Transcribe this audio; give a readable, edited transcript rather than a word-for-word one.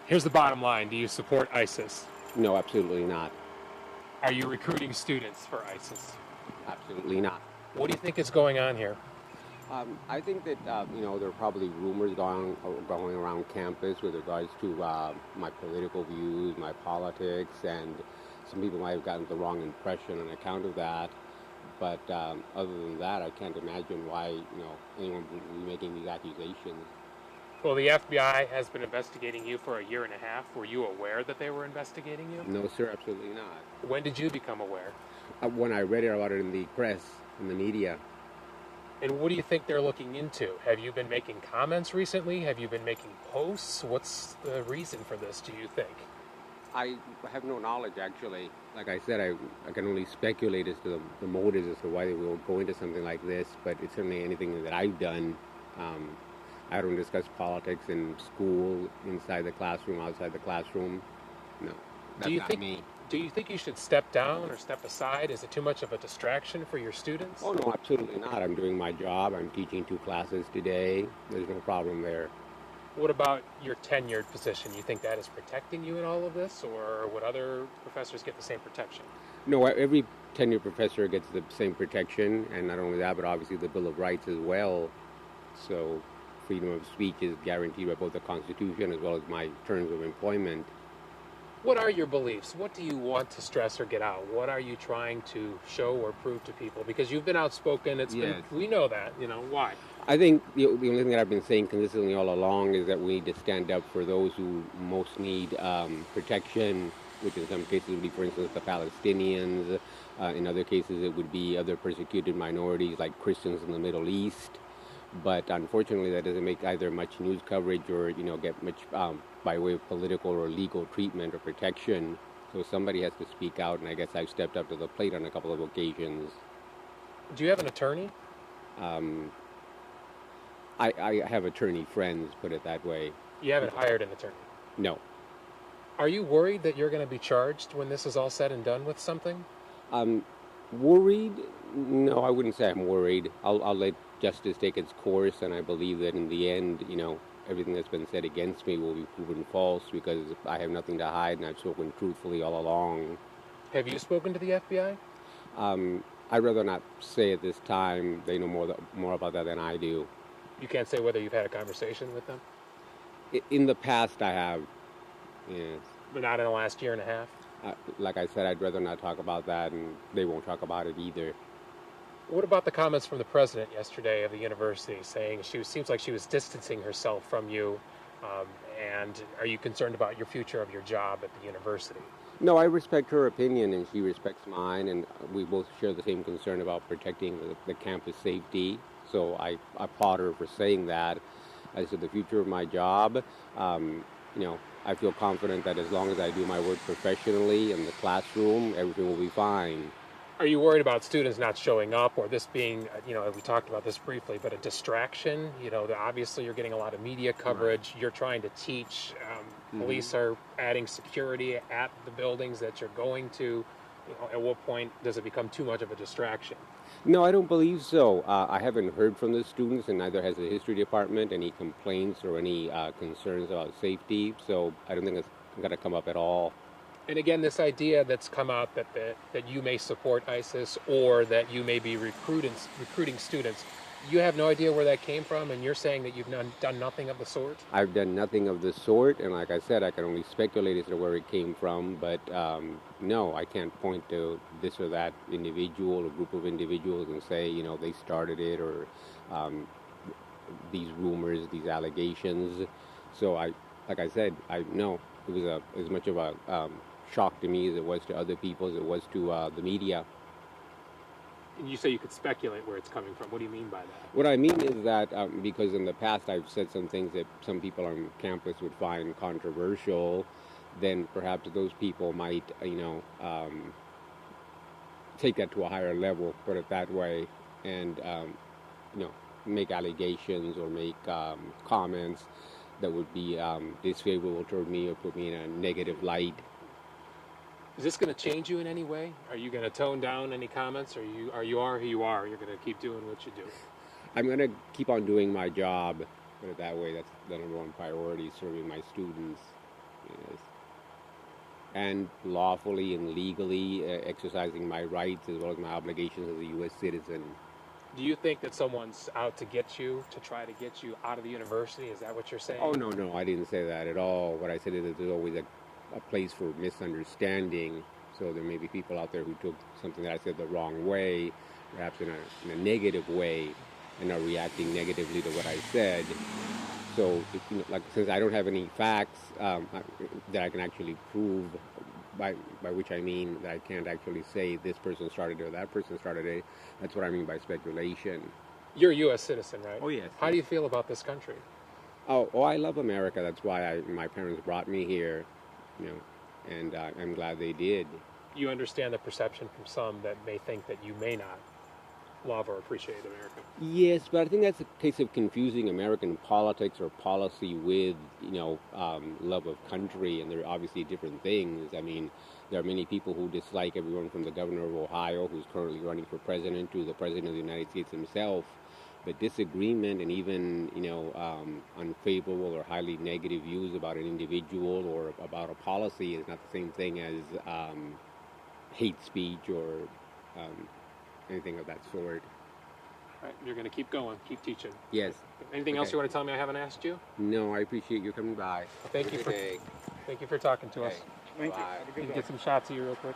Here's the bottom line. Do you support ISIS? No, absolutely not. Are you recruiting students for ISIS? Absolutely not. What do you think is going on here? I think that there are probably rumors going around campus with regards to my political views, my politics, and some people might have gotten the wrong impression on account of that. But other than that, I can't imagine why anyone would be making these accusations. Well, the FBI has been investigating you for a year and a half. Were you aware that they were investigating you? No, sir, absolutely not. When did you become aware? When I read about it in the press, in the media. And what do you think they're looking into? Have you been making comments recently? Have you been making posts? What's the reason for this, do you think? I have no knowledge, actually. Like I said, I can only speculate as to the motives as to why they will go into something like this, but it's certainly anything that I've done. I don't discuss politics in school, inside the classroom, outside the classroom. No, that's not me. Do you think you should step down or step aside? Is it too much of a distraction for your students? Oh, no, absolutely not. I'm doing my job. I'm teaching 2 classes today. There's no problem there. What about your tenured position? You think that is protecting you in all of this, or would other professors get the same protection? No, every tenured professor gets the same protection, and not only that, but obviously the Bill of Rights as well. So freedom of speech is guaranteed by both the Constitution as well as my terms of employment. What are your beliefs? What do you want to stress or get out? What are you trying to show or prove to people? Because you've been outspoken. We know that. Why? I think the only thing that I've been saying consistently all along is that we need to stand up for those who most need protection, which in some cases would be, for instance, the Palestinians. In other cases, it would be other persecuted minorities like Christians in the Middle East. But unfortunately, that doesn't make either much news coverage or get much by way of political or legal treatment or protection. So somebody has to speak out, and I guess I've stepped up to the plate on a couple of occasions. Do you have an attorney? I have attorney friends, put it that way. You haven't hired an attorney? No. Are you worried that you're going to be charged when this is all said and done with something? Worried? No, I wouldn't say I'm worried. I'll let justice take its course, and I believe that in the end, everything that's been said against me will be proven false because I have nothing to hide, and I've spoken truthfully all along. Have you spoken to the FBI? I'd rather not say at this time. They know more about that than I do. You can't say whether you've had a conversation with them? In the past, I have, yes. But not in the last year and a half? Like I said, I'd rather not talk about that, and they won't talk about it either. What about the comments from the president yesterday of the university saying seems like she was distancing herself from you, and are you concerned about your future of your job at the university? No, I respect her opinion, and she respects mine, and we both share the same concern about protecting the campus safety. So I applaud her for saying that. As to the future of my job, I feel confident that as long as I do my work professionally in the classroom, everything will be fine. Are you worried about students not showing up, or this being, we talked about this briefly, but a distraction? Obviously you're getting a lot of media coverage. Right. You're trying to teach. Police are adding security at the buildings that you're going to. At what point does it become too much of a distraction? No, I don't believe so. I haven't heard from the students, and neither has the history department, any complaints or any concerns about safety. So I don't think it's going to come up at all. And again, this idea that's come out that you may support ISIS or that you may be recruiting students, you have no idea where that came from, and you're saying that you've done nothing of the sort? I've done nothing of the sort, and like I said, I can only speculate as to where it came from, but no, I can't point to this or that individual or group of individuals and say, they started it, or these rumors, these allegations. So like I said, no, it was as much of a shock to me as it was to other people, as it was to the media. And you say you could speculate where it's coming from. What do you mean by that? What I mean is that because in the past I've said some things that some people on campus would find controversial, then perhaps those people might, take that to a higher level, put it that way, and, make allegations or make comments that would be disfavorable toward me or put me in a negative light. Is this going to change you in any way? Are you going to tone down any comments, or you are who you are? You're going to keep doing what you do? I'm going to keep on doing my job, put it that way. That's the number one priority, serving my students. and lawfully and legally exercising my rights as well as my obligations as a U.S. citizen. Do you think that someone's out to get you, to try to get you out of the university? Is that what you're saying? Oh, no, I didn't say that at all. What I said is that there's always a place for misunderstanding. So there may be people out there who took something that I said the wrong way, perhaps in a negative way, and are reacting negatively to what I said. So, since I don't have any facts that I can actually prove, by which I mean that I can't actually say this person started it or that person started it, that's what I mean by speculation. You're a U.S. citizen, right? Oh, yes. How do you feel about this country? Oh, I love America. That's why my parents brought me here, and I'm glad they did. You understand the perception from some that may think that you may not love or appreciate America. Yes, but I think that's a case of confusing American politics or policy with, love of country, and they're obviously different things. I mean, there are many people who dislike everyone from the governor of Ohio, who's currently running for president, to the president of the United States himself. But disagreement and even, unfavorable or highly negative views about an individual or about a policy is not the same thing as hate speech or anything of that sort. All right, you're going to keep going, keep teaching. Yes. Anything else you want to tell me I haven't asked you? No, I appreciate you coming by. Thank you for talking to us. Thank you. Can you get some shots of you real quick?